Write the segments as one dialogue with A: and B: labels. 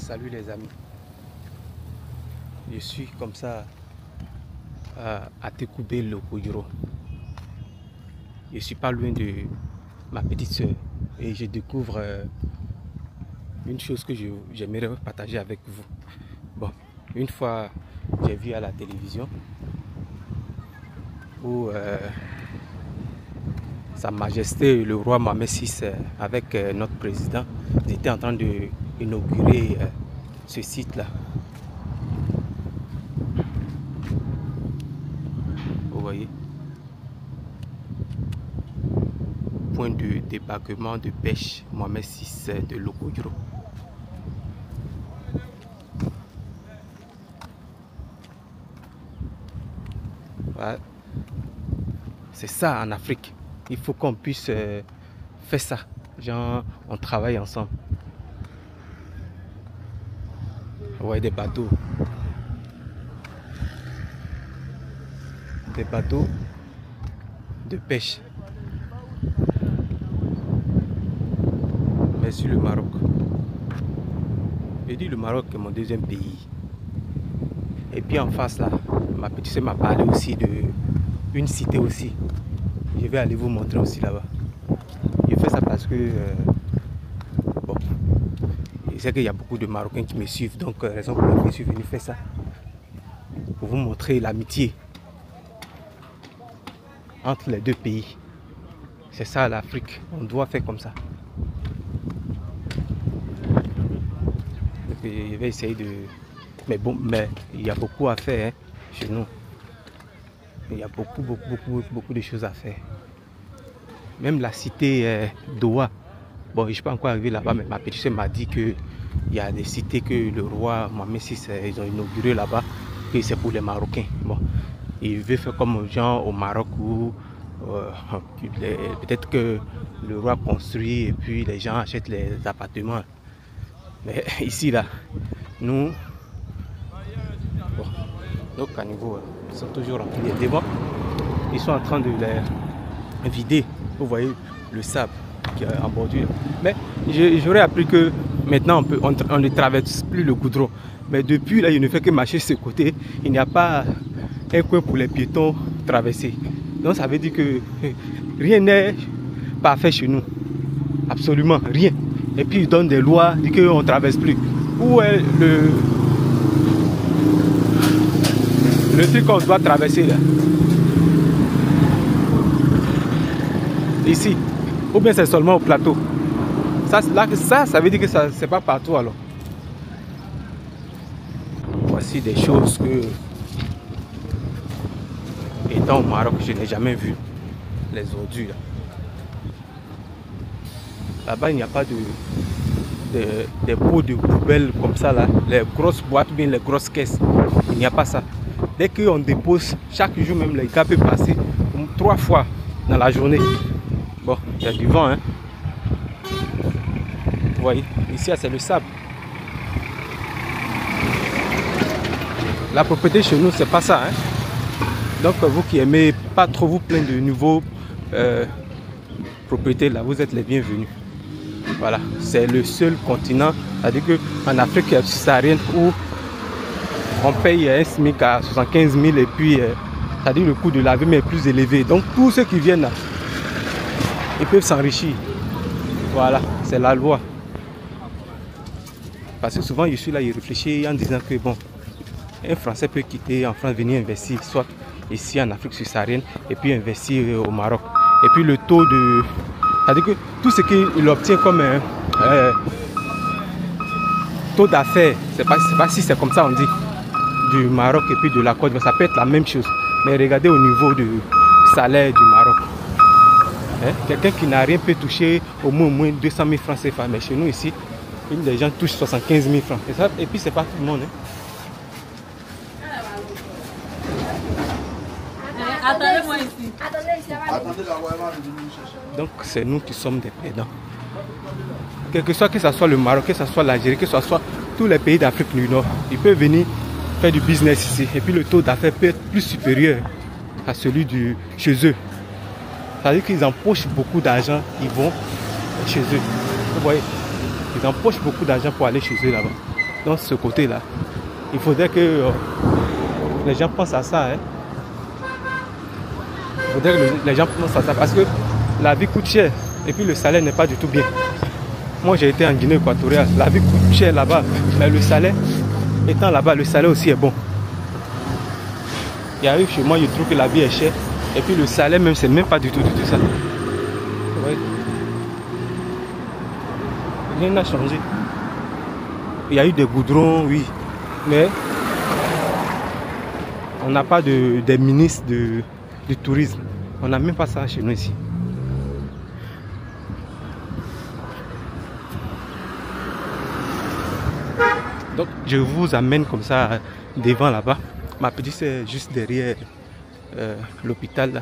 A: Salut les amis, je suis comme ça à Tekoubé le Koyiro. Je suis pas loin de ma petite soeur et je découvre une chose que j'aimerais partager avec vous. Bon, une fois j'ai vu à la télévision où Sa Majesté le roi Mohamed VI avec notre président était en train d'inaugurer ce site-là. Vous voyez, point de débarquement de pêche Mohamed VI de Lokoyiro. Ouais. C'est ça en Afrique. Il faut qu'on puisse faire ça. Genre, on travaille ensemble. Ouais, des bateaux. Des bateaux de pêche. Mais sur le Maroc. Je dis le Maroc est mon deuxième pays. Et puis en face là, ma petite soeur m'a parlé aussi de une cité aussi. Je vais aller vous montrer aussi là-bas. Je fais ça parce que bon, je sais qu'il y a beaucoup de Marocains qui me suivent, donc raison pour laquelle je suis venu faire ça. Pour vous montrer l'amitié entre les deux pays. C'est ça l'Afrique, on doit faire comme ça. Donc, je vais essayer de... Mais bon, mais il y a beaucoup à faire hein, chez nous. Il y a beaucoup de choses à faire. Même la cité d'Oua. Bon, je ne suis pas encore arrivé là-bas, mais ma petite soeur m'a dit qu'il y a des cités que le roi Mohamed VI ils ont inauguré là-bas, que c'est pour les Marocains. Bon, il veut faire comme aux gens au Maroc où peut-être que le roi construit et puis les gens achètent les appartements. Mais ici, là, nous, bon, nos caniveaux sont toujours remplis. Et devant, ils sont en train de les vider. Vous voyez le sable qui est en bordure. Mais j'aurais appris que maintenant on ne traverse plus le goudron. Mais depuis là, il ne fait que marcher de ce côté. Il n'y a pas un coin pour les piétons traverser. Donc ça veut dire que rien n'est parfait chez nous. Absolument rien. Et puis ils donnent des lois, disent qu'on ne traverse plus. Où est le truc qu'on doit traverser là? Ici. Ou bien c'est seulement au plateau. Ça veut dire que ça c'est pas partout alors. Voici des choses que, étant au Maroc, je n'ai jamais vu. Les ordures. Là-bas, il n'y a pas des pots de poubelle comme ça là. Les grosses boîtes, bien les grosses caisses. Il n'y a pas ça. Dès qu'on dépose, chaque jour même, les gars peuvent passer 3 fois dans la journée. Bon, il y a du vent, hein. Vous voyez, ici, c'est le sable. La propriété chez nous, c'est pas ça, hein. Donc, vous qui aimez pas trop vous plaindre de nouveaux propriétés, là, vous êtes les bienvenus. Voilà, c'est le seul continent, c'est-à-dire qu'en Afrique subsaharienne où on paye un SMIC à 75 000 et puis, c'est-à-dire le coût de la vie est plus élevé. Donc, tous ceux qui viennent là, ils peuvent s'enrichir. Voilà, c'est la loi. Parce que souvent, je suis là, je réfléchis en disant que bon, un Français peut quitter en France, venir investir, soit ici en Afrique subsaharienne, et puis investir au Maroc. Et puis le taux de... C'est-à-dire que tout ce qu'il obtient comme taux d'affaires, c'est pas si c'est comme ça on dit, du Maroc et puis de la Côte, ça peut être la même chose. Mais regardez au niveau du salaire du Maroc. Hein? Quelqu'un qui n'a rien peut toucher au moins 200 000 francs CFA. Mais chez nous ici, les gens touchent 75 000 francs. Et puis c'est pas tout le monde. Hein?
B: Attendez-moi ici.
A: Donc c'est nous qui sommes des perdants. Que ce soit le Maroc, que ce soit l'Algérie, que ce soit tous les pays d'Afrique du Nord, ils peuvent venir faire du business ici. Et puis le taux d'affaires peut être plus supérieur à celui chez eux. C'est-à-dire qu'ils empochent beaucoup d'argent, ils vont chez eux. Vous voyez, ils empochent beaucoup d'argent pour aller chez eux là-bas. dans ce côté-là. Il faudrait que les gens pensent à ça. Hein. Il faudrait que les gens pensent à ça parce que la vie coûte cher et puis le salaire n'est pas du tout bien. Moi j'ai été en Guinée équatoriale, la vie coûte cher là-bas, mais le salaire, étant là-bas, le salaire aussi est bon. Il arrive chez moi, je trouve que la vie est chère et puis le salaire même, c'est même pas du tout ça. Ouais. Rien n'a changé. Il y a eu des goudrons, oui, mais on n'a pas des ministres du tourisme. On n'a même pas ça chez nous ici. Donc je vous amène comme ça devant là-bas. Ma petite c'est juste derrière l'hôpital là.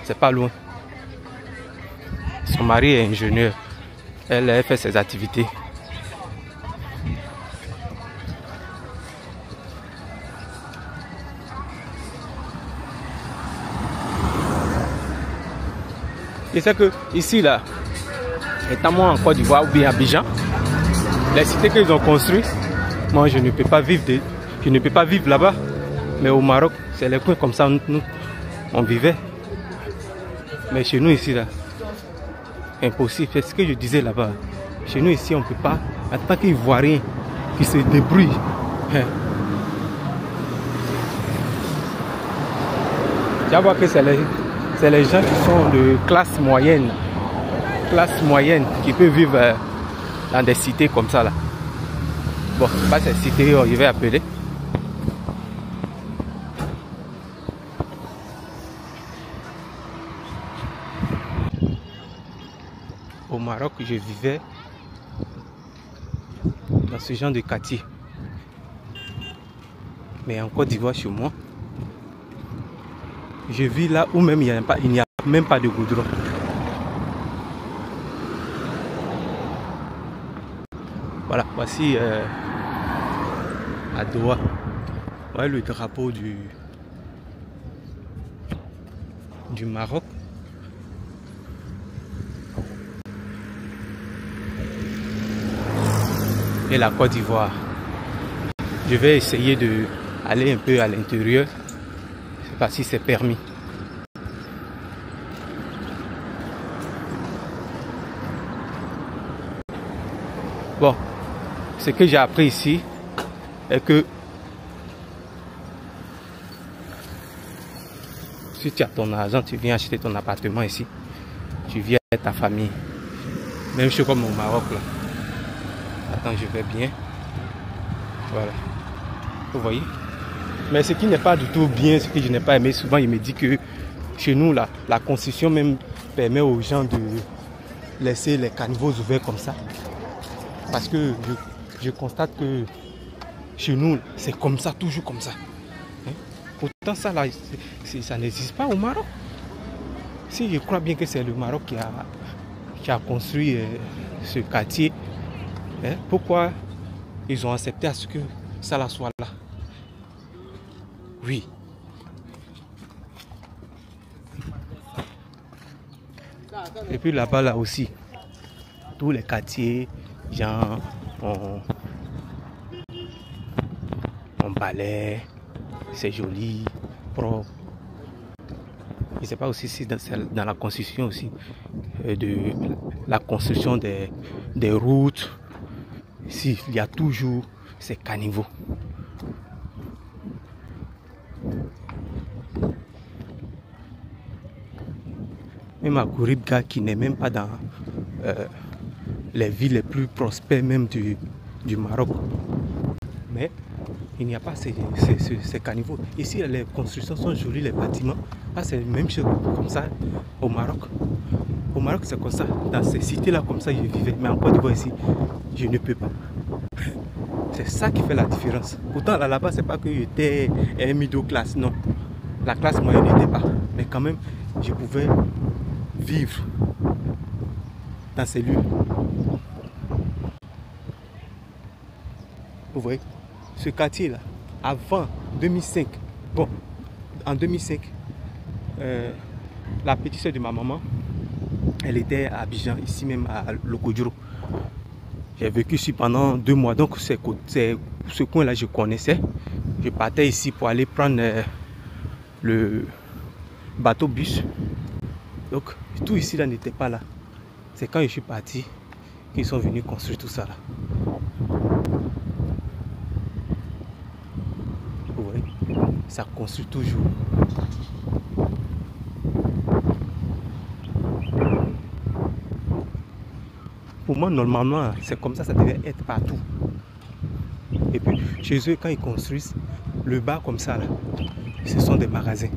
A: C'est pas loin. Son mari est ingénieur. Elle fait ses activités. Et c'est que ici là, étant moi en Côte d'Ivoire ou bien à Abidjan, les cités qu'ils ont construites, moi je ne peux pas vivre là-bas. Mais au Maroc, c'est les coins comme ça nous on vivait. Mais chez nous ici là, impossible. C'est ce que je disais là-bas. Chez nous ici, on ne peut pas, en tant qu'Ivoirien qui se débrouille. Tu vas voir que c'est les gens qui sont de classe moyenne qui peuvent vivre dans des cités comme ça là. Bon, pas ces cités, je vais appeler. Au Maroc, je vivais dans ce genre de quartier. Mais en Côte d'Ivoire, chez moi, je vis là où même il n'y a même pas de goudron. Voilà, voici à Doha. Voilà le drapeau du Maroc. Et la Côte d'Ivoire. Je vais essayer d'aller un peu à l'intérieur. Je ne sais pas si c'est permis. Bon, ce que j'ai appris ici est que si tu as ton argent, tu viens acheter ton appartement ici. Tu viens avec ta famille. Même chose comme au Maroc là. Attends, je vais bien. Voilà. Vous voyez? Mais ce qui n'est pas du tout bien, ce que je n'ai pas aimé, souvent il me dit que chez nous, là, la constitution même permet aux gens de laisser les caniveaux ouverts comme ça. Parce que je constate que chez nous, c'est comme ça, toujours comme ça. Hein? Pourtant, ça, là, ça n'existe pas au Maroc. Si je crois bien que c'est le Maroc qui a construit ce quartier, hein, pourquoi ils ont accepté à ce que ça la soit là? Oui. Et puis là-bas, là aussi, tous les quartiers, gens, on balaie, c'est joli, propre. Je ne sais pas aussi si dans la construction aussi, de la construction des routes, si, il y a toujours ces caniveaux. Même à Kouribga, qui n'est même pas dans les villes les plus prospères même du Maroc. Mais il n'y a pas ces caniveaux. Ici, les constructions sont jolies, les bâtiments. Ah, c'est la même chose comme ça au Maroc. Au Maroc, c'est comme ça. Dans ces cités-là, comme ça, je vivais. Mais en Côte d'Ivoire, ici, je ne peux pas. C'est ça qui fait la différence. Pourtant, là-bas, c'est pas que j'étais un middle class, non. La classe moyenne n'était pas. Mais quand même, je pouvais vivre dans ces lieux. Vous voyez, ce quartier-là, avant 2005, bon, en 2005, la petite soeur de ma maman, elle était à Abidjan, ici même à Lokodjoro. J'ai vécu ici pendant 2 mois, donc c'est ce coin-là je connaissais. Je partais ici pour aller prendre le bateau bus. Donc tout ici là n'était pas là. C'est quand je suis parti qu'ils sont venus construire tout ça là. Vous voyez, ça construit toujours. Pour moi, normalement, c'est comme ça devait être partout. Et puis, chez eux, quand ils construisent, le bas comme ça, là, ce sont des magasins.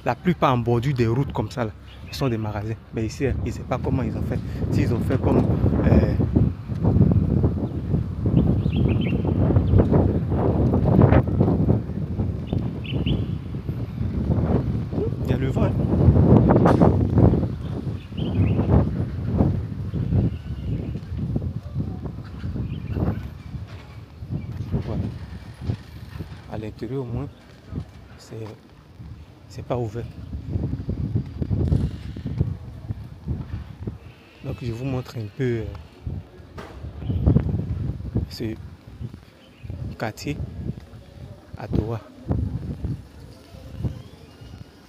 A: La plupart en bordure des routes comme ça, là, ce sont des magasins. Mais ici, je ne sais pas comment ils ont fait. S'ils ont fait comme... Il y a le vent. Hein. Voilà. À l'intérieur, au moins, c'est pas ouvert. Donc je vous montre un peu ce quartier à Doha.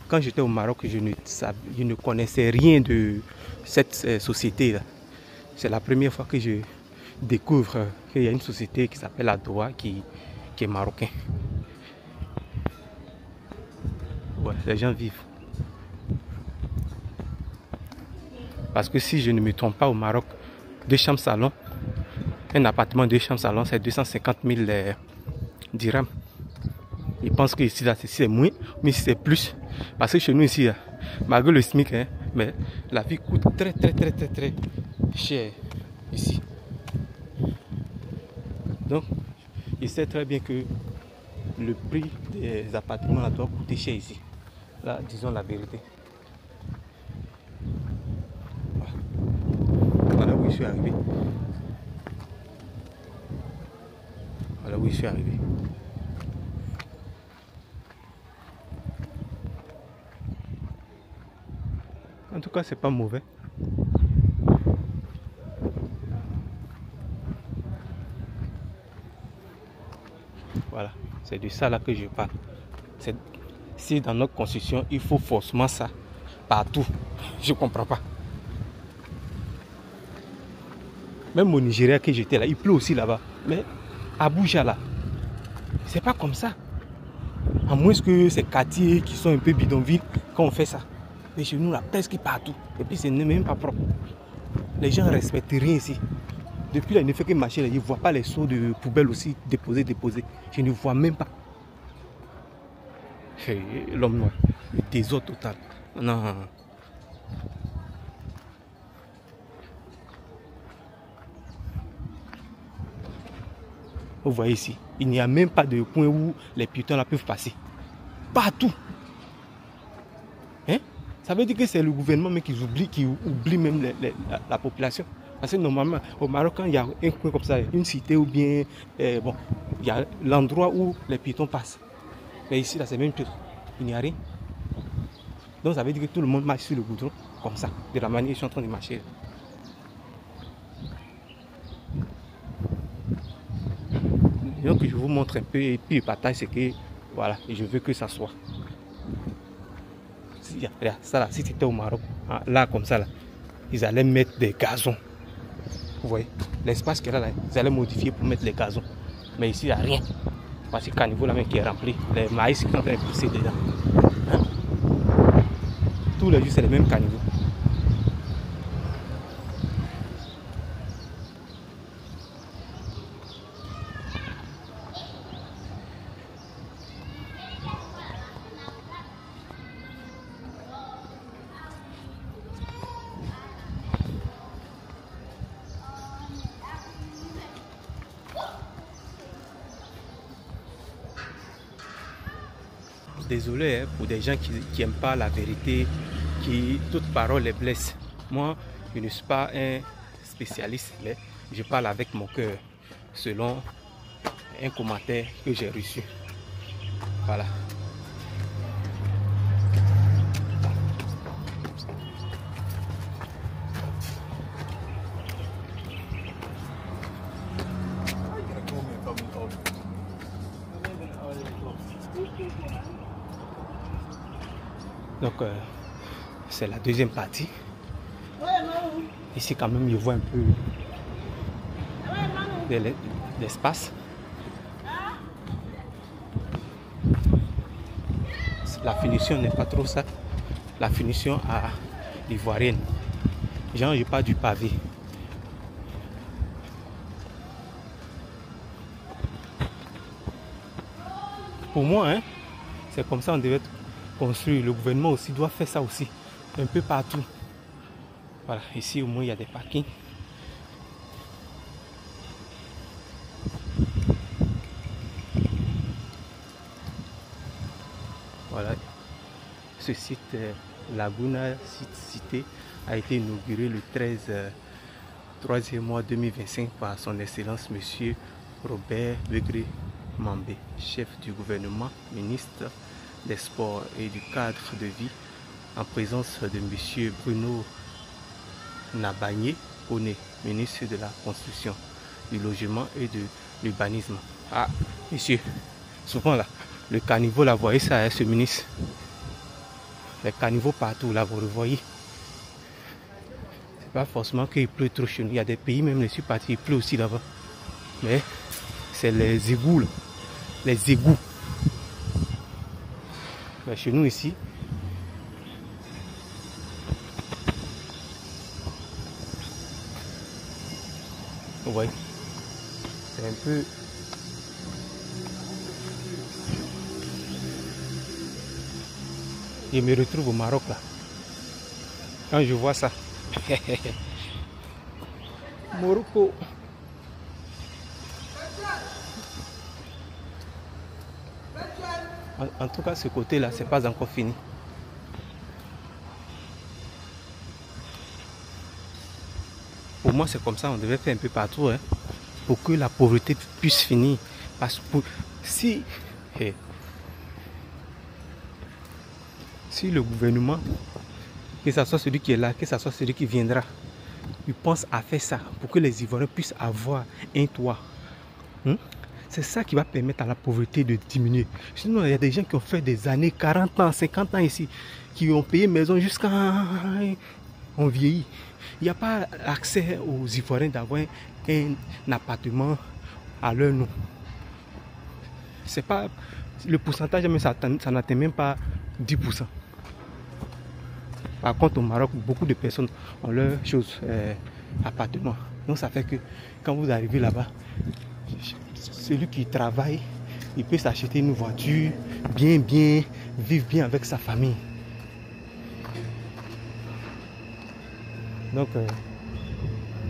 A: Quand j'étais au Maroc, je ne connaissais rien de cette société-là. C'est la première fois que je découvre qu'il y a une société qui s'appelle Doha qui est marocain. Ouais, les gens vivent. Parce que si je ne me trompe pas, au Maroc, 2 chambres salon, un appartement 2 chambres salon, c'est 250 000 dirhams. Ils pensent que ici, c'est moins, mais ici c'est plus. Parce que chez nous ici, malgré le SMIC, hein, mais la vie coûte très cher ici. Donc, il sait très bien que le prix des appartements là, doit coûter cher ici. Là, disons la vérité. Voilà où je suis arrivé. Voilà où je suis arrivé. En tout cas, c'est pas mauvais. Voilà, c'est de ça là que je parle. Si dans notre constitution, il faut forcément ça partout, je comprends pas. Même au Nigeria que j'étais là, il pleut aussi là-bas. Mais à Abuja là, c'est pas comme ça. À moins que ces quartiers qui sont un peu bidonvilles, quand on fait ça. Mais chez nous là, presque partout. Et puis c'est même pas propre. Les gens ne respectent rien ici. Depuis là, il ne fait que marcher là, ils ne voient pas les seaux de poubelle aussi déposés. Je ne vois même pas. L'homme noir, le désordre total. Non. Vous voyez ici, il n'y a même pas de point où les piétons là peuvent passer. Partout. Hein? Ça veut dire que c'est le gouvernement mais qui oublie même la population. Parce que normalement, au Maroc, quand il y a un coin comme ça, une cité ou bien, bon, il y a l'endroit où les piétons passent. Mais ici, là, c'est même chose. Il n'y a rien. Donc, ça veut dire que tout le monde marche sur le goudron, comme ça, de la manière qu'ils sont en train de marcher. Donc, je vous montre un peu, et puis le partage, c'est que, voilà, je veux que ça soit. Ça, là, si c'était au Maroc, là, comme ça, là, ils allaient mettre des gazons. Vous voyez, l'espace qu'il y a là, ils allaient modifier pour mettre les gazons. Mais ici, il n'y a rien. Parce que le caniveau là même qui est rempli, les maïs qui sont en train de pousser dedans. Hein? Tous les jours, c'est le même caniveau. Désolé hein, pour des gens qui n'aiment pas la vérité, qui toute parole les blesse. Moi, je ne suis pas un spécialiste, mais je parle avec mon cœur, selon un commentaire que j'ai reçu. Voilà. Donc c'est la deuxième partie. Ici quand même je vois un peu l'espace. La finition n'est pas trop ça. La finition à l'ivoirienne. Genre je parle du pavé. Pour moi, hein, c'est comme ça on devait construire. Le gouvernement aussi doit faire ça aussi. Un peu partout. Voilà, ici au moins il y a des parkings. Voilà, ce site Laguna Cité a été inauguré le 3e mois 2025 par son excellence monsieur Robert Begré Mambé, chef du gouvernement, ministre des Sports et du cadre de vie, en présence de monsieur Bruno Nabagné Oné, ministre de la Construction, du Logement et de l'Urbanisme. Ah, monsieur, souvent là, le caniveau là, vous voyez ça, hein, ce ministre. Les caniveaux partout là, vous le voyez. C'est pas forcément qu'il pleut trop chez nous. Il y a des pays, même les partis, il pleut aussi là-bas. Mais c'est les égouts là. Les égouts. Mais chez nous ici, vous voyez, c'est un peu... Je me retrouve au Maroc là. Quand je vois ça. Morocco. En tout cas, ce côté-là, c'est pas encore fini. Pour moi, c'est comme ça, on devait faire un peu partout, hein, pour que la pauvreté puisse finir. Parce que si le gouvernement, que ce soit celui qui est là, que ce soit celui qui viendra, il pense à faire ça pour que les Ivoiriens puissent avoir un toit. C'est ça qui va permettre à la pauvreté de diminuer. Sinon, il y a des gens qui ont fait des années, 40 ans, 50 ans ici, qui ont payé maison jusqu'à... on vieillit. Il n'y a pas accès aux Ivoiriens d'avoir un appartement à leur nom. C'est pas... Le pourcentage, mais ça n'atteint même pas 10%. Par contre, au Maroc, beaucoup de personnes ont leurs choses, appartements. Donc ça fait que quand vous arrivez là-bas, celui qui travaille, il peut s'acheter une voiture, bien, vivre bien avec sa famille. Donc,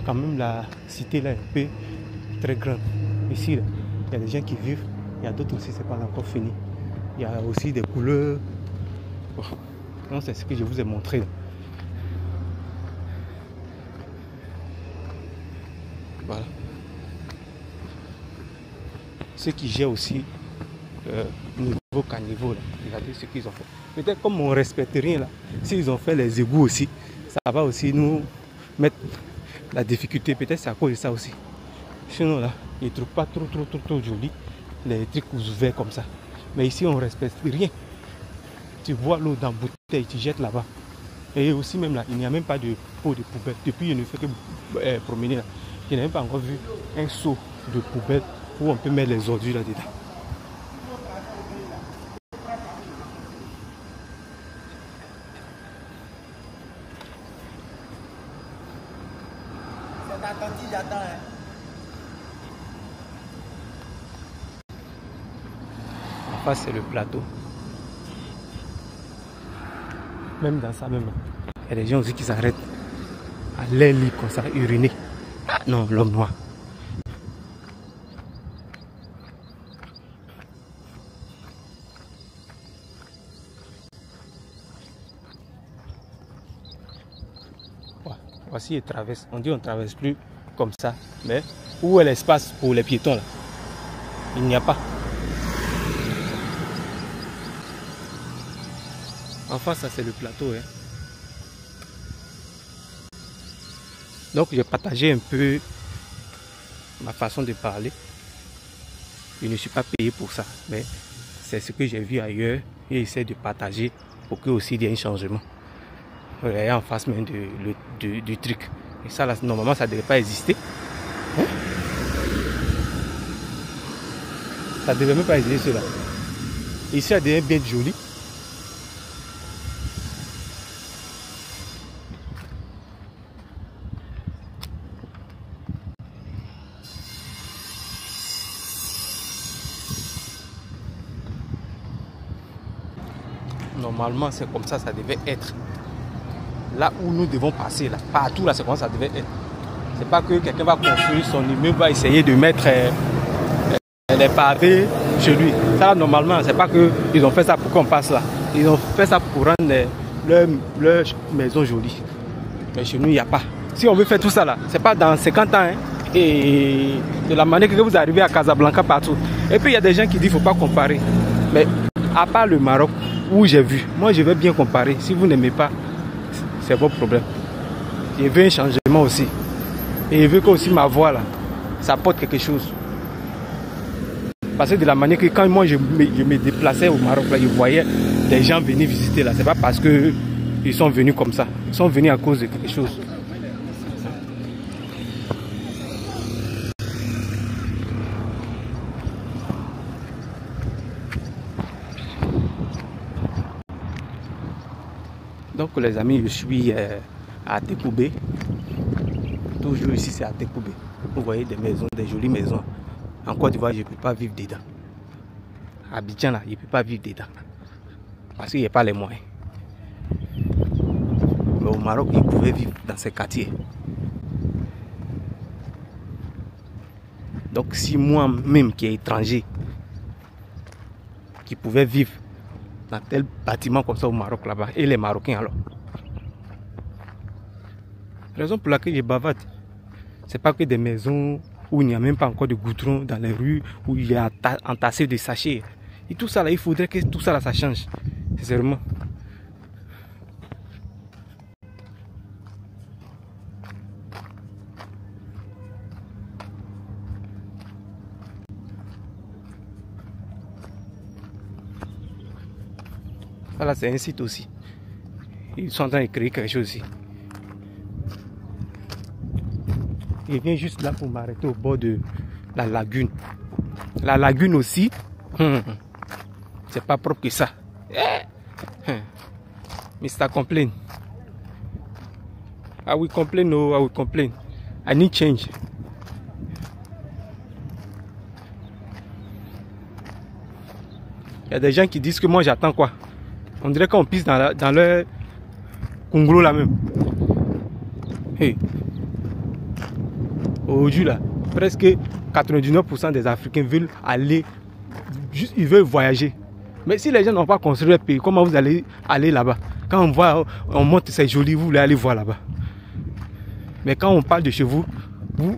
A: quand même, la cité là est un peu très grande. Ici, là, il y a des gens qui vivent, il y a d'autres aussi, c'est pas encore fini. Il y a aussi des couleurs. Bon. Donc, c'est ce que je vous ai montré là. Voilà. Ceux qui gèrent aussi le nouveau caniveau là, regardez ce qu'ils ont fait. Peut-être comme on ne respecte rien là, s'ils ont fait les égouts aussi, ça va aussi nous mettre la difficulté. Peut-être c'est à cause de ça aussi. Sinon là, ils ne trouvent pas trop joli les trucs ouverts comme ça. Mais ici on ne respecte rien. Tu vois l'eau dans la bouteille, tu jettes là-bas. Et aussi même là, il n'y a même pas de pot de poubelle. Depuis je ne fais que promener là. Je n'ai même pas encore vu un seau de poubelle où on peut mettre les ordures là-dedans. En face c'est le plateau. Même dans ça même, il y a des gens aussi qui s'arrêtent à l'air libre comme ça, uriner. Non, l'homme noir. Voici, il traverse. On dit on ne traverse plus comme ça. Mais où est l'espace pour les piétons là? Il n'y a pas. Enfin, ça c'est le plateau. Hein. Donc j'ai partagé un peu ma façon de parler. Je ne suis pas payé pour ça. Mais c'est ce que j'ai vu ailleurs et j'essaie de partager pour que aussi il y ait un changement. Regardez en face même du truc. Et ça là, normalement ça ne devait pas exister. Hein? Ça ne devait même pas exister cela. Ici ça devient bien joli. Normalement, c'est comme ça devait être. Là où nous devons passer, là, partout là, c'est comme ça devait être. C'est pas que quelqu'un va construire son immeuble, va essayer de mettre les pavés chez lui. Ça, normalement, c'est pas qu'ils ont fait ça pour qu'on passe là. Ils ont fait ça pour rendre leur maison jolie. Mais chez nous, il n'y a pas. Si on veut faire tout ça là, c'est pas dans 50 ans. Hein, et de la manière que vous arrivez à Casablanca partout. Et puis il y a des gens qui disent qu'il ne faut pas comparer. Mais à part le Maroc, où j'ai vu, moi je vais bien comparer. Si vous n'aimez pas, c'est votre problème. Je veux un changement aussi. Et je veux que aussi ma voix là, ça apporte quelque chose. Parce que de la manière que quand moi je me déplaçais au Maroc, là, je voyais des gens venir visiter là. C'est pas parce qu'ils sont venus comme ça. Ils sont venus à cause de quelque chose. Donc les amis, je suis à Tekoubé. Toujours ici c'est à Tekoubé. Vous voyez des maisons, des jolies maisons. En Côte d'Ivoire, je ne peux pas vivre dedans. À Abidjan là, je ne peux pas vivre dedans. Parce qu'il n'y a pas les moyens. Mais au Maroc, ils pouvaient vivre dans ces quartiers. Donc si moi-même qui est étranger, qui pouvait vivre dans tel bâtiment comme ça au Maroc là-bas, et les Marocains alors. Raison pour laquelle je bavarde, c'est pas que des maisons où il n'y a même pas encore de goudron dans les rues, où il y a entassé de sachets. Et tout ça là, il faudrait que tout ça là, ça change. Sincèrement. Voilà, c'est un site aussi. Ils sont en train de créer quelque chose ici. Il vient juste là pour m'arrêter au bord de la lagune. La lagune aussi, c'est pas propre que ça. Mr. Complain. I will complain, no, I will complain. I need change. Il y a des gens qui disent que moi j'attends quoi? On dirait qu'on pisse dans leur congolo là même. Hey. Aujourd'hui là, presque 99% des Africains veulent aller, juste ils veulent voyager. Mais si les gens n'ont pas construit leur pays, comment vous allez aller là-bas? Quand on voit, on monte, c'est joli, vous voulez aller voir là-bas. Mais quand on parle de chez vous,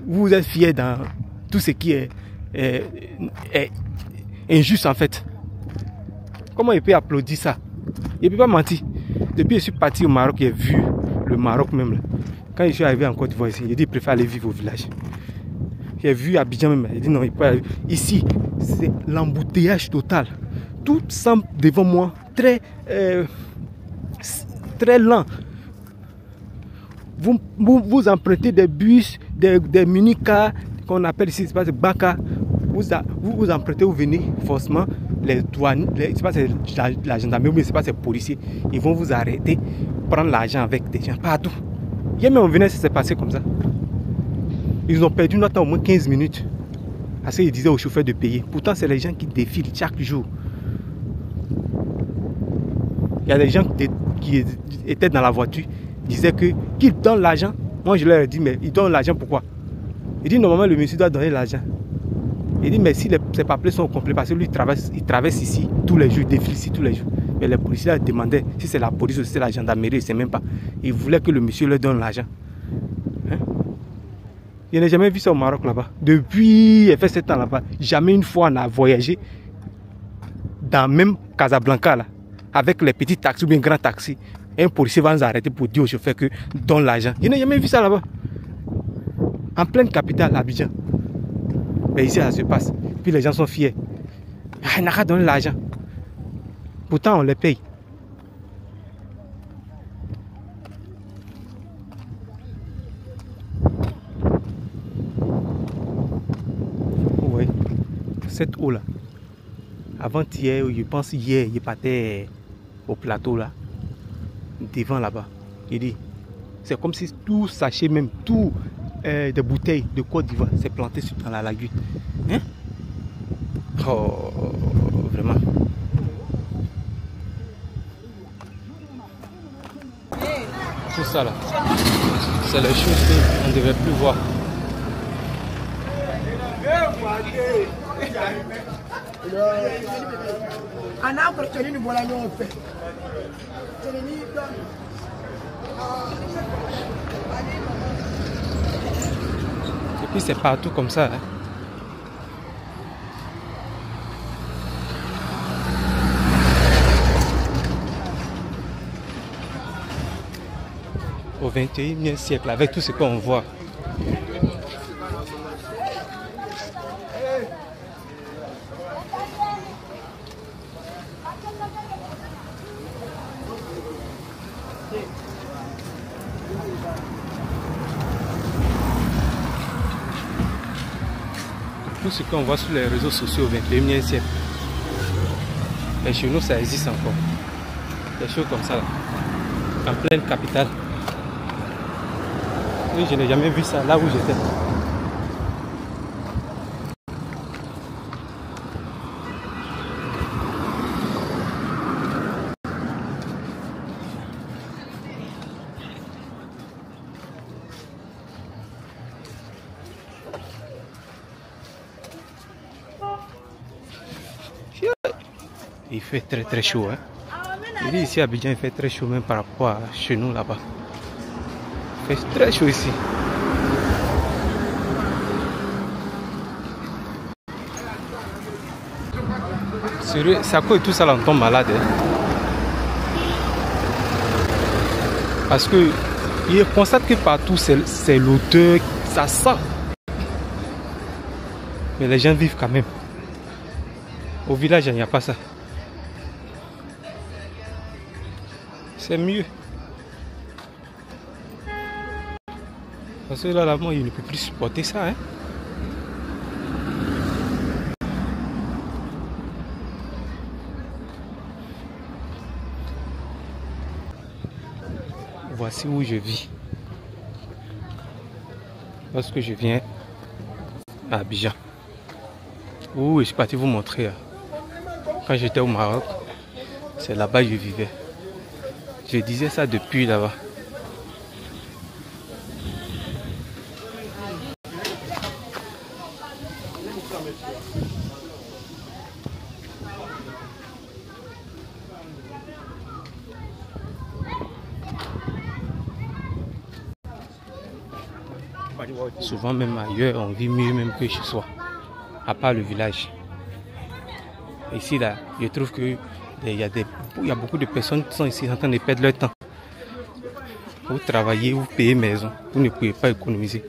A: vous êtes fiers dans tout ce qui est injuste en fait. Comment il peut applaudir ça? Il ne peut pas mentir. Depuis que je suis parti au Maroc, j'ai vu le Maroc même là. Quand je suis arrivé en Côte d'Ivoire ici, j'ai dit qu'il préfère aller vivre au village. J'ai vu Abidjan même, j'ai dit non, il peut aller. Ici, c'est l'embouteillage total. Tout semble devant moi très lent. Vous empruntez des bus, des mini-cars qu'on appelle ici, c'est pas des baka. Vous empruntez, vous venez forcément. Les douaniers, c'est pas la gendarmerie, mais c'est pas ces policiers, ils vont vous arrêter, prendre l'argent avec des gens partout. Hier même on venait, ça s'est passé comme ça. Ils ont perdu notre temps au moins 15 minutes. Parce qu'ils disaient aux chauffeurs de payer. Pourtant c'est les gens qui défilent chaque jour. Il y a des gens qui étaient dans la voiture, disaient qu'ils donnent l'argent. Moi je leur ai dit, mais ils donnent l'argent pourquoi? Ils disent normalement le monsieur doit donner l'argent. Il dit mais si ces papiers sont complets, parce que lui il traverse ici tous les jours, il défile ici tous les jours. Mais les policiers demandaient si c'est la police ou si c'est la gendarmerie, il ne sait même pas. Ils voulaient que le monsieur leur donne l'argent. Hein? Je n'ai jamais vu ça au Maroc là-bas. Depuis, il fait 7 ans là-bas, jamais une fois on a voyagé dans même Casablanca là, avec les petits taxis ou bien grands taxis. Un policier va nous arrêter pour dire au chauffeur que donne l'argent. Je n'ai jamais vu ça là-bas. En pleine capitale, Abidjan. Mais ici, ça se passe. Puis les gens sont fiers. Ah, il n'a qu'à donner l'argent. Pourtant, on les paye. cette eau là. Avant-hier, je pense hier, il partait au plateau là, devant là-bas. Il dit, c'est comme si tout sachet, même tout des bouteilles de Côte d'Ivoire, s'est planté dans la lagune. Hein? Oh, vraiment. Tout ça là, c'est les choses qu'on ne devait plus voir. Et puis c'est partout comme ça. Hein. Au 21e siècle, avec tout ce qu'on voit. Tout ce qu'on voit sur les réseaux sociaux au 21e siècle. Et chez nous, ça existe encore. Des choses comme ça, là. En pleine capitale. Oui, je n'ai jamais vu ça là où j'étais. Il fait très chaud. Hein? Il dit ici à Abidjan, il fait très chaud même par rapport à chez nous là-bas. Il fait très chaud ici. Sérieux, c'est à cause de tout ça là on tombe malade. Hein? Parce que il constate que partout c'est l'odeur, ça sent. Mais les gens vivent quand même. Au village, il n'y a pas ça. C'est mieux. Parce que là, là-bas, il ne peut plus supporter ça. Hein? Voici où je vis. Parce que je viens à Abidjan. Où je suis parti vous montrer. Quand j'étais au Maroc, c'est là-bas que je vivais. Je disais ça depuis là-bas. Souvent même ailleurs, on vit mieux même que chez soi. À part le village. Ici là, je trouve que il y a beaucoup de personnes qui sont ici en train de perdre leur temps. Vous travaillez, vous payez maison, vous ne pouvez pas économiser.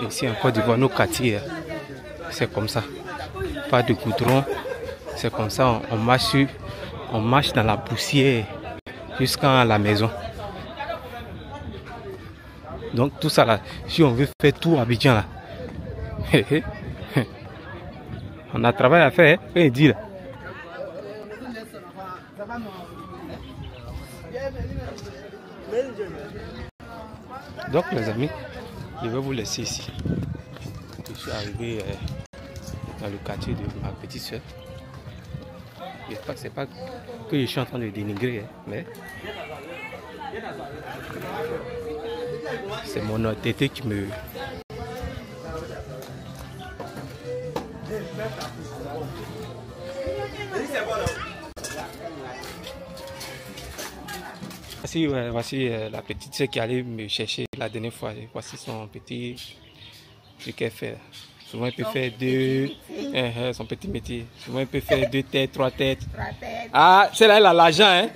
A: Ici en Côte d'Ivoire, nos quartiers, c'est comme ça. Pas de goudron, c'est comme ça, on marche dans la poussière jusqu'à la maison. Donc tout ça là, si on veut faire tout Abidjan là, on a travail à faire, hein, il dit là. Donc les amis, je vais vous laisser ici. Je suis arrivé dans le quartier de ma petite soeur. C'est pas que je suis en train de dénigrer, hein, mais c'est mon honnêteté qui me... Voici la petite soeur qui allait me chercher la dernière fois. Voici son petit... ce qu'elle fait. Souvent, elle peut faire son petit métier. Souvent, elle peut faire 2 têtes, 3 têtes. Ah, celle-là, elle a l'argent, hein.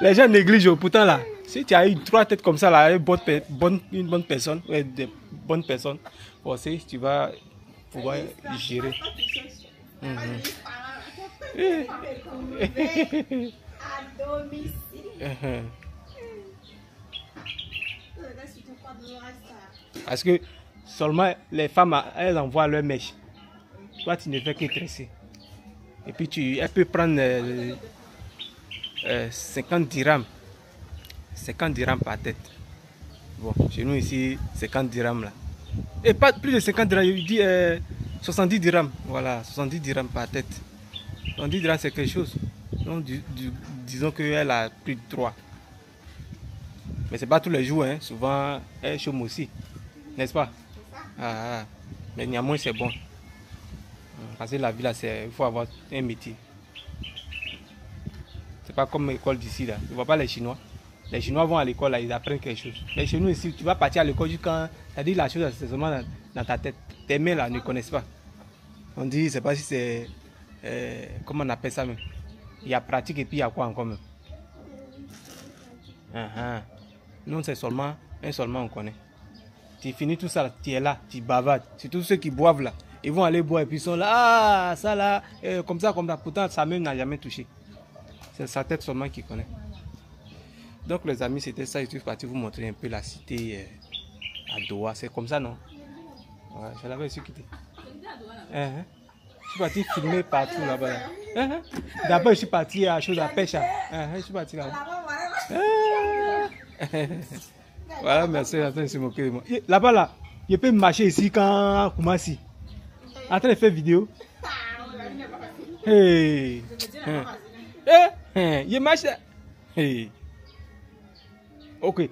A: Les gens négligent. Pourtant, là, si tu as eu 3 têtes comme ça, là, une bonne personne, des bonnes personnes, tu vas pouvoir gérer. Parce que seulement les femmes, elles envoient leur mèche. Toi, tu ne fais que tresser. Et puis, elle peut prendre 50 dirhams. 50 dirhams par tête. Bon, chez nous ici, 50 dirhams là. Et pas plus de 50 dirhams, je dis 70 dirhams. Voilà, 70 dirhams par tête. 70 dirhams, c'est quelque chose. Donc, disons qu'elle a plus de 3. Mais c'est pas tous les jours, hein. Souvent, elle chôme aussi. N'est-ce pas? Mais néanmoins, c'est bon. Parce que la vie là, il faut avoir un métier. C'est pas comme l'école d'ici là. Tu ne vois pas les Chinois. Les Chinois vont à l'école là, ils apprennent quelque chose. Mais chez nous ici, tu vas partir à l'école quand tu as dit la chose, c'est seulement dans ta tête. Tes mains là ne connaissent pas. On dit, c'est pas si c'est. Comment on appelle ça même? Il y a pratique et puis il y a quoi encore même? Nous, c'est seulement on connaît. Tu finis tout ça, tu es là, tu bavardes. Surtout ceux qui boivent là. Ils vont aller boire et puis ils sont là, ça là, comme ça. Pourtant, sa main n'a jamais touché. C'est sa tête seulement qui connaît. Donc les amis, c'était ça. Je suis parti vous montrer un peu la cité à Doha. C'est comme ça, non? Ouais, je l'avais su quitter. Je suis parti filmer partout là-bas. D'abord, je suis parti à chose à pêche. Je suis parti là-bas. Voilà, merci. En train de se moquer de moi. Là-bas, là, je peux marcher ici quand Koumassi. En train de faire vidéo. Hey. Je marche. Hey. Ok.